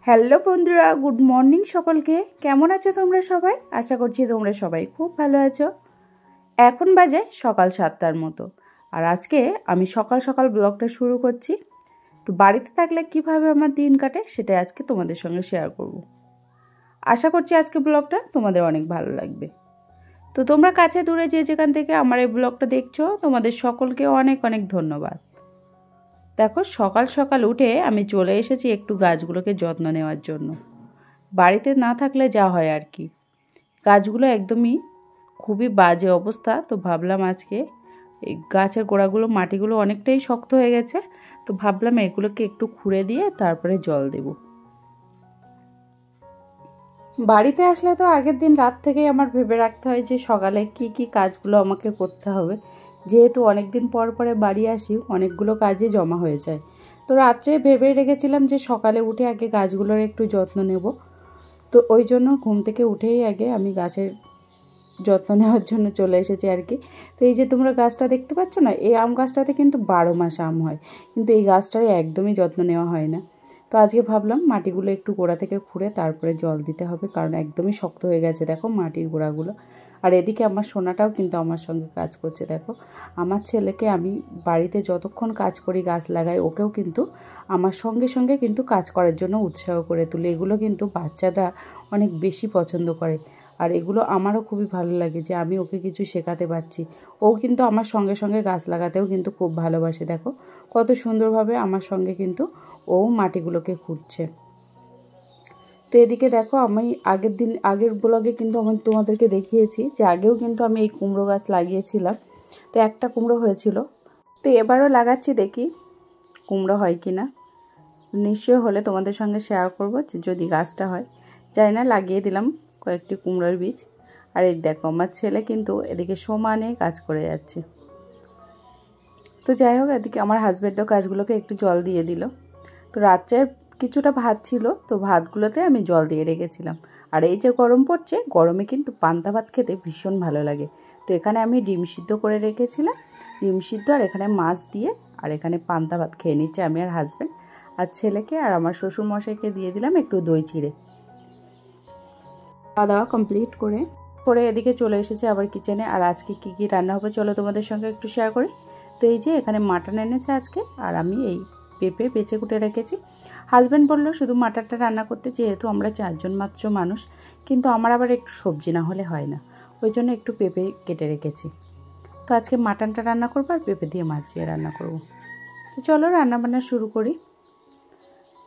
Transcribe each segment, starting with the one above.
Hello বন্ধুরা, good morning সকলকে। কেমন আছো তোমরা সবাই? আশা করছি তোমরা সবাই খুব ভালো আছো। এখন বাজে সকাল 7টার মতো, আর আজকে আমি সকাল সকাল ব্লগটা শুরু করছি। তো বাড়িতে থাকলে কিভাবে আমার দিন কাটে সেটাই আজকে তোমাদের সঙ্গে শেয়ার করব। আশা করছি আজকে ব্লগটা তোমাদের অনেক ভালো লাগবে। তো তোমরা কাছে দূরে যে যেখান থেকে আমার এই ব্লগটা দেখছো, তোমাদের সকলকে অনেক অনেক ধন্যবাদ। দেখো, সকাল সকাল উঠে আমি চলে এসেছি একটু গাছগুলোকে যত্ন নেওয়ার জন্য। বাড়িতে না থাকলে যা হয় আর কি, গাছগুলো একদমই খুবই বাজে অবস্থা। তো ভাবলাম আজকে এই গাছের গোড়াগুলো, মাটিগুলো অনেকটাই শক্ত হয়ে গেছে, তো ভাবলাম এগুলোকে একটু খুঁড়ে দিয়ে তারপরে জল দেব। বাড়িতে আসলে তো আগের দিন রাত থেকেই আমার ভেবে রাখতে হয় যে সকালে কি কি কাজগুলো আমাকে করতে হবে। যেহেতু অনেক দিন পর পরে বাড়ি আসি, অনেকগুলো কাজই জমা হয়ে যায়। তো রাত্রে ভেবে রেখেছিলাম যে সকালে উঠে আগে গাছগুলোর একটু যত্ন নেব। তো ওই জন্য ঘুম থেকে উঠেই আগে আমি গাছের যত্ন নেওয়ার জন্য চলে এসেছি আর কি। তো এই যে তোমরা গাছটা দেখতে পাচ্ছ না, এই আম গাছটাতে কিন্তু 12 মাস আম হয়, কিন্তু এই গাছটার একদমই যত্ন নেওয়া হয় না। তো আজকে ভাবলাম মাটিগুলো একটু গোড়া থেকে খুঁড়ে তারপরে জল দিতে হবে, কারণ একদমই শক্ত হয়ে গেছে দেখো মাটির গোড়াগুলো। আর এদিকে আমার সোনাটাও কিন্তু আমার সঙ্গে কাজ করছে। দেখো, আমার ছেলেকে আমি বাড়িতে যতক্ষণ কাজ করি, গাছ লাগাই, ওকেও কিন্তু আমার সঙ্গে সঙ্গে কিন্তু কাজ করার জন্য উৎসাহ করে তুলে। এগুলো কিন্তু বাচ্চারা অনেক বেশি পছন্দ করে, আর এগুলো আমারও খুবই ভালো লাগে যে আমি ওকে কিছু শেখাতে পারছি। ও কিন্তু আমার সঙ্গে সঙ্গে গাছ লাগাতেও কিন্তু খুব ভালোবাসে। দেখো কত সুন্দরভাবে আমার সঙ্গে কিন্তু ও মাটিগুলোকে খুঁড়ছে। তো এদিকে দেখো, আমি আগের ব্লগে কিন্তু আমি তোমাদেরকে দেখিয়েছি যে আগেও কিন্তু আমি এই কুমড়ো গাছ লাগিয়েছিলাম। তো একটা কুমড়ো হয়েছিল, তো এবারও লাগাচ্ছি, দেখি কুমড়ো হয় কি না। নিশ্চয় হলে তোমাদের সঙ্গে শেয়ার করব যে যদি গাছটা হয়। জানি না, লাগিয়ে দিলাম কয়েকটি কুমড়োর বীজ। আর এই দেখো, আমার ছেলে কিন্তু এদিকে সমানে কাজ করে যাচ্ছে। তো যাই হোক, এদিকে আমার হাজব্যান্ডও গাছগুলোকে একটু জল দিয়ে দিল। তো রাত্রের কিছুটা ভাত ছিল, তো ভাতগুলোতে আমি জল দিয়ে রেখেছিলাম। আর এই যে গরম পড়ছে, গরমে কিন্তু পান্তা ভাত খেতে ভীষণ ভালো লাগে। তো এখানে আমি ডিম সিদ্ধ করে রেখেছিলাম, ডিম সিদ্ধ আর এখানে মাছ দিয়ে, আর এখানে পান্তা ভাত খেয়ে নিচ্ছে আমি আর হাজব্যান্ড। আর ছেলেকে আর আমার শ্বশুরমশাইকে দিয়ে দিলাম একটু দই চিড়ে। খাওয়া দাওয়া কমপ্লিট করে এদিকে চলে এসেছে আবার কিচেনে। আর আজকে কি কি রান্না হবে চলো তোমাদের সঙ্গে একটু শেয়ার করি। তো এই যে এখানে মাটন এনেছে আজকে, আর আমি এই পেঁপে বেছে কুটে রেখেছি। হাজব্যান্ড বললো শুধু মাটনটা রান্না করতে, যেহেতু আমরা 4 জন মাত্র মানুষ, কিন্তু আমার আবার একটু সবজি না হলে হয় না, ওই জন্য একটু পেঁপে কেটে রেখেছি। তো আজকে মাটনটা রান্না করবো আর পেঁপে দিয়ে মাছ দিয়ে রান্না করব। তো চলো রান্না বান্না শুরু করি।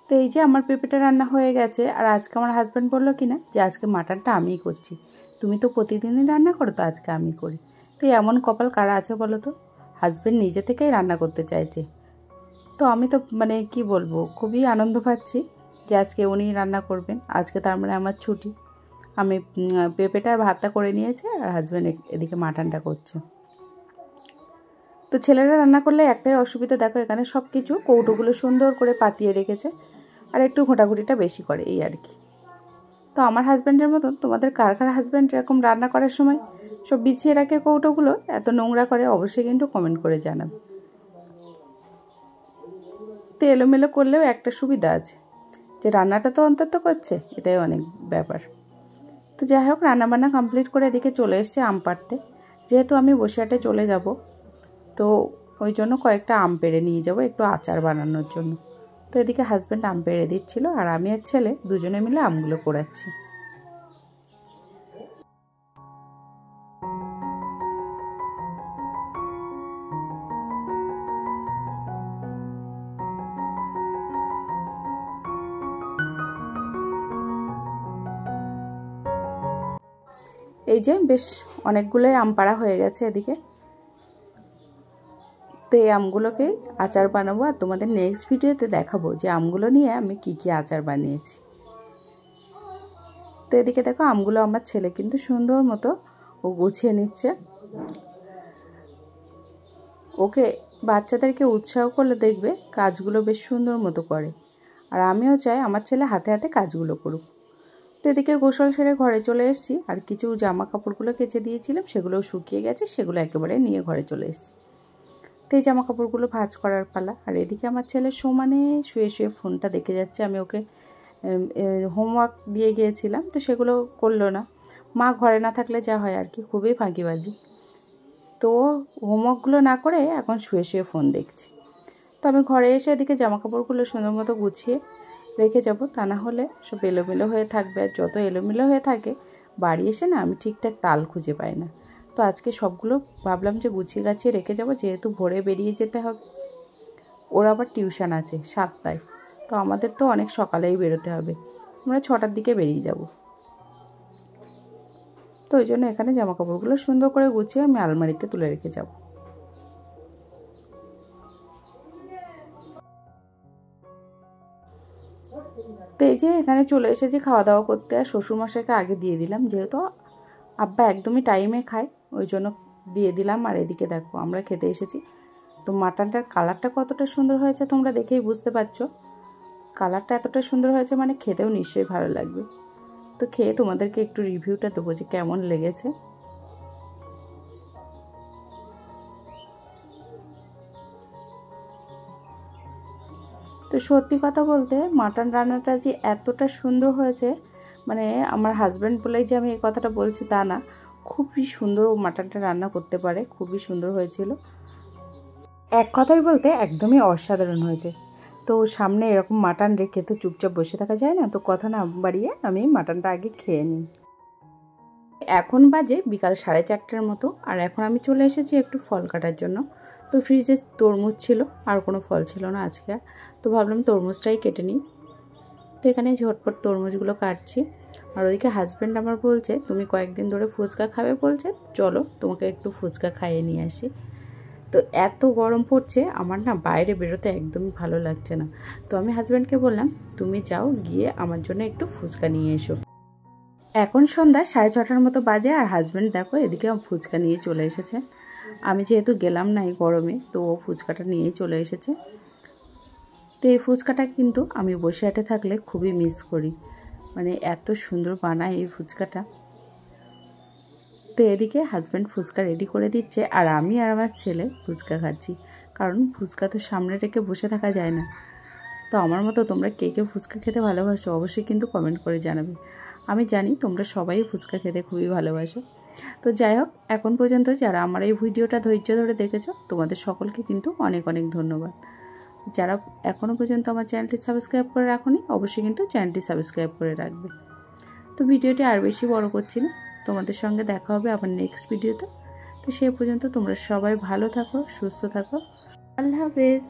তো এই যে আমার পেঁপেটা রান্না হয়ে গেছে। আর আজকে আমার হাজব্যান্ড বললো কি না যে আজকে মাটনটা আমিই করছি, তুমি তো প্রতিদিনই রান্না করো, তো আজকে আমি করি। তো এমন কপাল কারা আছে বলো তো, হাজব্যান্ড নিজে থেকেই রান্না করতে চাইছে। তো আমি তো মানে কি বলবো, খুবই আনন্দ পাচ্ছি যে আজকে উনি রান্না করবেন। আজকে তার মানে আমার ছুটি। আমি পেঁপেটা আর ভাতটা করে নিয়েছি, আর হাজব্যান্ড এদিকে মাটনটা করছে। তো ছেলেরা রান্না করলে একটাই অসুবিধা, দেখো এখানে সব কিছু কৌটোগুলো সুন্দর করে পাতিয়ে রেখেছে, আর একটু ঘোটাঘুটিটা বেশি করে, এই আর কি। তো আমার হাজব্যান্ডের মতন তোমাদের কার কার হাজব্যান্ড এরকম রান্না করার সময় সব বিছিয়ে রাখে কৌটোগুলো, এত নোংরা করে, অবশ্যই কিন্তু কমেন্ট করে জানাবে। তো এলোমেলো করলেও একটা সুবিধা আছে যে রান্নাটা তো অন্তত করছে, এটাই অনেক ব্যাপার। তো যাই হোক, রান্নাবান্না কমপ্লিট করে এদিকে চলে এসছে আম পাড়তে। যেহেতু আমি বসিরহাটে চলে যাব, তো ওই জন্য কয়েকটা আম পেড়ে নিয়ে যাব একটু আচার বানানোর জন্য। তো এদিকে হাজব্যান্ড আম পেড়ে দিচ্ছিল, আর আমি আর ছেলে দুজনে মিলে আমগুলো কোড়াচ্ছি। এই যে বেশ অনেকগুলোই আম পাড়া হয়ে গেছে এদিকে। তো এই আমগুলোকে আচার বানাবো, আর তোমাদের নেক্সট ভিডিওতে দেখাবো যে আমগুলো নিয়ে আমি কি কি আচার বানিয়েছি। তো এদিকে দেখো, আমগুলো আমার ছেলে কিন্তু সুন্দর মতো ও গুছিয়ে নিচ্ছে। ওকে বাচ্চাদেরকে উৎসাহ করলে দেখবে কাজগুলো বেশ সুন্দর মতো করে, আর আমিও চাই আমার ছেলে হাতে হাতে কাজগুলো করুক। তো এদিকে গোসল সেরে ঘরে চলে এসেছি, আর কিছু জামা কাপড়গুলো কেচে দিয়েছিলাম, সেগুলোও শুকিয়ে গেছে, সেগুলো একেবারে নিয়ে ঘরে চলে এসেছি। তো এই জামা কাপড়গুলো ভাঁজ করার পালা। আর এদিকে আমার ছেলে সমানে শুয়ে শুয়ে ফোনটা দেখে যাচ্ছে, আমি ওকে হোমওয়ার্ক দিয়ে গিয়েছিলাম, তো সেগুলো করলো না। মা ঘরে না থাকলে যা হয় আর কি, খুবই ফাঁকিবাজি। তো হোমওয়ার্কগুলো না করে এখন শুয়ে শুয়ে ফোন দেখছি। তো আমি ঘরে এসে এদিকে জামাকাপড়গুলো সুন্দর মতো গুছিয়ে রেখে যাব, তা না হলে সব এলোমেলো হয়ে থাকবে। আর যত এলোমেলো হয়ে থাকে বাড়ি এসে না আমি ঠিকঠাক তাল খুঁজে পাই না। তো আজকে সবগুলো ভাবলাম যে গুছিয়ে গাছিয়ে রেখে যাব, যেহেতু ভোরে বেরিয়ে যেতে হবে। ওর আবার টিউশন আছে 7টায়, তো আমাদের তো অনেক সকালেই বেরোতে হবে, আমরা 6টার দিকে বেরিয়ে যাব। তো ওই জন্য এখানে জামাকাপড়গুলো সুন্দর করে গুছিয়ে আমি আলমারিতে তুলে রেখে যাব। তো এই যে এখানে চলে এসেছি খাওয়া দাওয়া করতে, আর শ্বশুরমশাইকে আগে দিয়ে দিলাম, যেহেতু আব্বা একদমই টাইমে খায় ওই জন্য দিয়ে দিলাম। আর এদিকে দেখো আমরা খেতে এসেছি। তো মাটনটার কালারটা কতটা সুন্দর হয়েছে তোমরা দেখেই বুঝতে পারছো। কালারটা এতটা সুন্দর হয়েছে মানে খেতেও নিশ্চয়ই ভালো লাগবে। তো খেয়ে তোমাদেরকে একটু রিভিউটা দেবো যে কেমন লেগেছে। তো সত্যি কথা বলতে মাটন রান্নাটা যে এতটা সুন্দর হয়েছে, মানে আমার হাজব্যান্ড বলেই যে আমি এই কথাটা বলছি তা না, খুবই সুন্দর মাটনটা রান্না করতে পারে, খুবই সুন্দর হয়েছিল। এক কথাই বলতে একদমই অসাধারণ হয়েছে। তো সামনে এরকম মাটন রেখে তো চুপচাপ বসে থাকা যায় না, তো কথা না বাড়িয়ে আমি মাটনটা আগে খেয়ে নিই। এখন বাজে বিকাল 4:30টার মতো, আর এখন আমি চলে এসেছি একটু ফল কাটার জন্য। তো ফ্রিজে তরমুজ ছিল, আর কোনো ফল ছিল না আজকে আর, তো ভাবলাম তরমুজটাই কেটে নিই। তো এখানে ঝটপট তরমুজগুলো কাটছি। আর ওদিকে হাজব্যান্ড আমার বলছে তুমি কয়েকদিন ধরে ফুচকা খাবে বলছে, চলো তোমাকে একটু ফুচকা খাইয়ে নিয়ে আসি। তো এত গরম পড়ছে আমার না বাইরে বেরোতে একদমই ভালো লাগছে না। তো আমি হাজব্যান্ডকে বললাম তুমি যাও গিয়ে আমার জন্য একটু ফুচকা নিয়ে এসো। এখন সন্ধ্যা 6:30টার মতো বাজে, আর হাজব্যান্ড দেখো এদিকে ফুচকা নিয়ে চলে এসেছে। আমি যেহেতু গেলাম না এই গরমে, তো ও ফুচকাটা নিয়েই চলে এসেছে। তো এই ফুচকাটা কিন্তু আমি বসিরহাটে থাকলে খুবই মিস করি, মানে এত সুন্দর বানায় এই ফুচকাটা। তো এদিকে হাজব্যান্ড ফুচকা রেডি করে দিচ্ছে, আর আমি আর আমার ছেলে ফুচকা খাচ্ছি, কারণ ফুচকা তো সামনে রেখে বসে থাকা যায় না। তো আমার মতো তোমরা কে কে ফুচকা খেতে ভালোবাসো অবশ্যই কিন্তু কমেন্ট করে জানাবে। আমি জানি তোমরা সবাই ফুচকা খেতে খুবই ভালোবাসো। তো যাই হোক, এখন পর্যন্ত যারা আমার এই ভিডিওটা ধৈর্য ধরে দেখেছো তোমাদের সকলকে কিন্তু অনেক অনেক ধন্যবাদ। যারা এখনও পর্যন্ত আমার চ্যানেলটি সাবস্ক্রাইব করে রাখোনি অবশ্যই কিন্তু চ্যানেলটি সাবস্ক্রাইব করে রাখবে। তো ভিডিওটি আর বেশি বড় করছি না, তোমাদের সঙ্গে দেখা হবে আবার নেক্সট ভিডিওতে। তো সে পর্যন্ত তোমরা সবাই ভালো থাকো, সুস্থ থাকো। আল্লাহ হাফেজ।